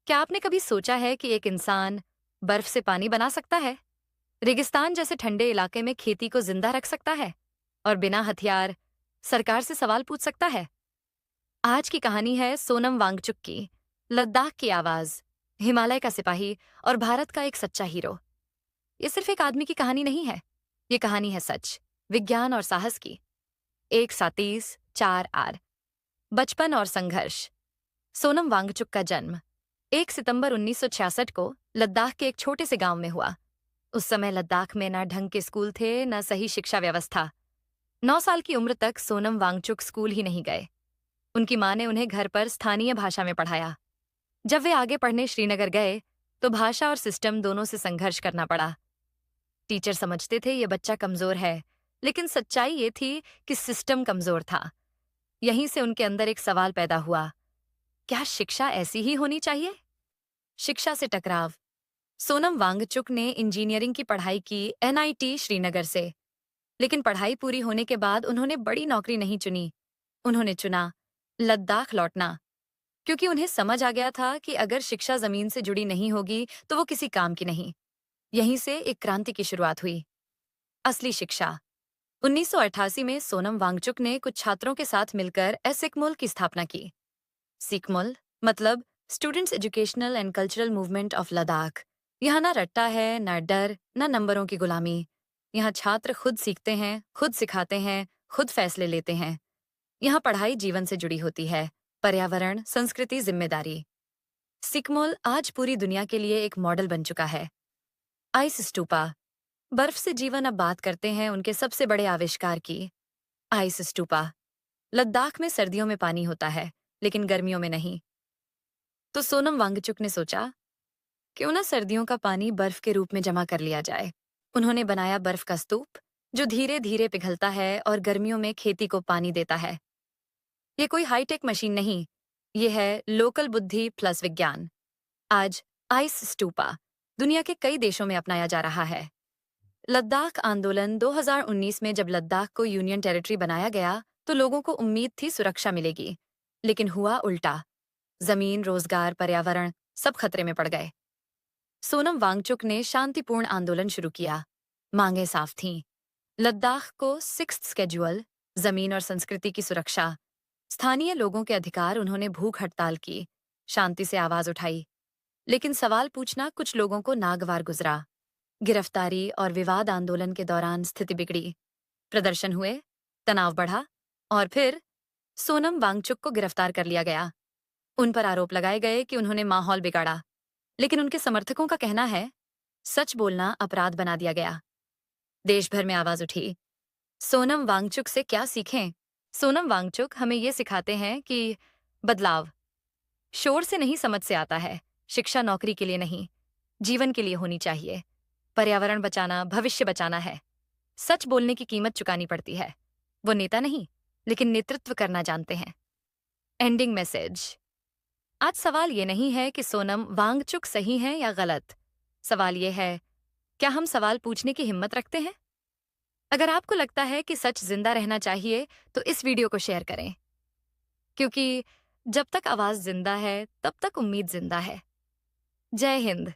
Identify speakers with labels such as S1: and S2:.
S1: क्या आपने कभी सोचा है कि एक इंसान बर्फ से पानी बना सकता है, रेगिस्तान जैसे ठंडे इलाके में खेती को जिंदा रख सकता है और बिना हथियार सरकार से सवाल पूछ सकता है? आज की कहानी है सोनम वांगचुक की, लद्दाख की आवाज, हिमालय का सिपाही और भारत का एक सच्चा हीरो। ये सिर्फ एक आदमी की कहानी नहीं है, ये कहानी है सच, विज्ञान और साहस की। एक सातीस चार आर, बचपन और संघर्ष। सोनम वांगचुक का जन्म 1 सितंबर 1966 को लद्दाख के एक छोटे से गांव में हुआ। उस समय लद्दाख में न ढंग के स्कूल थे, न सही शिक्षा व्यवस्था। 9 साल की उम्र तक सोनम वांगचुक स्कूल ही नहीं गए। उनकी मां ने उन्हें घर पर स्थानीय भाषा में पढ़ाया। जब वे आगे पढ़ने श्रीनगर गए, तो भाषा और सिस्टम दोनों से संघर्ष करना पड़ा। टीचर समझते थे ये बच्चा कमजोर है, लेकिन सच्चाई ये थी कि सिस्टम कमजोर था। यहीं से उनके अंदर एक सवाल पैदा हुआ, क्या शिक्षा ऐसी ही होनी चाहिए? शिक्षा से टकराव। सोनम वांगचुक ने इंजीनियरिंग की पढ़ाई की एनआईटी श्रीनगर से, लेकिन पढ़ाई पूरी होने के बाद उन्होंने बड़ी नौकरी नहीं चुनी। उन्होंने चुना लद्दाख लौटना, क्योंकि उन्हें समझ आ गया था कि अगर शिक्षा जमीन से जुड़ी नहीं होगी तो वो किसी काम की नहीं। यहीं से एक क्रांति की शुरुआत हुई। असली शिक्षा। 1988 में सोनम वांगचुक ने कुछ छात्रों के साथ मिलकर एसिकमुल की स्थापना की। सिकमुल मतलब students educational and cultural movement of Ladakh. यहाँ ना रट्टा है, ना डर, ना नंबरों की गुलामी। यहाँ छात्र खुद सीखते हैं, खुद सिखाते हैं, खुद फैसले लेते हैं। यहाँ पढ़ाई जीवन से जुड़ी होती है, पर्यावरण, संस्कृति, जिम्मेदारी। सिकमुल आज पूरी दुनिया के लिए एक मॉडल बन चुका है। आइस स्टूपा। बर्फ से जीवन। अब बात करते हैं उनके सबसे बड़े आविष्कार की, आइस स्टूपा। लद्दाख में सर्दियों में पानी होता है, लेकिन गर्मियों में नहीं। तो सोनम वांगचुक ने सोचा, क्यों ना सर्दियों का पानी बर्फ के रूप में जमा कर लिया जाए। उन्होंने बनाया बर्फ का स्तूप, जो धीरे धीरे पिघलता है और गर्मियों में खेती को पानी देता है। ये कोई हाईटेक मशीन नहीं, ये है लोकल बुद्धि प्लस विज्ञान। आज आइस स्टूपा दुनिया के कई देशों में अपनाया जा रहा है। लद्दाख आंदोलन 2019 में जब लद्दाख को यूनियन टेरिटरी बनाया गया, तो लोगों को उम्मीद थी सुरक्षा मिलेगी, लेकिन हुआ उल्टा। जमीन, रोजगार, पर्यावरण सब खतरे में पड़ गए। सोनम वांगचुक ने शांतिपूर्ण आंदोलन शुरू किया। मांगे साफ थीं, लद्दाख को सिक्स्थ स्केड्यूल, जमीन और संस्कृति की सुरक्षा, स्थानीय लोगों के अधिकार। उन्होंने भूख हड़ताल की, शांति से आवाज उठाई, लेकिन सवाल पूछना कुछ लोगों को नागवार गुजरा। गिरफ्तारी और विवाद। आंदोलन के दौरान स्थिति बिगड़ी, प्रदर्शन हुए, तनाव बढ़ा और फिर सोनम वांगचुक को गिरफ्तार कर लिया गया। उन पर आरोप लगाए गए कि उन्होंने माहौल बिगाड़ा, लेकिन उनके समर्थकों का कहना है सच बोलना अपराध बना दिया गया। देश भर में आवाज उठी, सोनम वांगचुक से क्या सीखें? सोनम वांगचुक हमें ये सिखाते हैं कि बदलाव शोर से नहीं, समझ से आता है। शिक्षा नौकरी के लिए नहीं, जीवन के लिए होनी चाहिए। पर्यावरण बचाना भविष्य बचाना है। सच बोलने की कीमत चुकानी पड़ती है। वो नेता नहीं, लेकिन नेतृत्व करना जानते हैं। Ending message. आज सवाल ये नहीं है कि सोनम वांगचुक सही हैं या गलत। सवाल ये है, क्या हम सवाल पूछने की हिम्मत रखते हैं? अगर आपको लगता है कि सच जिंदा रहना चाहिए, तो इस वीडियो को शेयर करें, क्योंकि जब तक आवाज जिंदा है, तब तक उम्मीद जिंदा है। जय हिंद।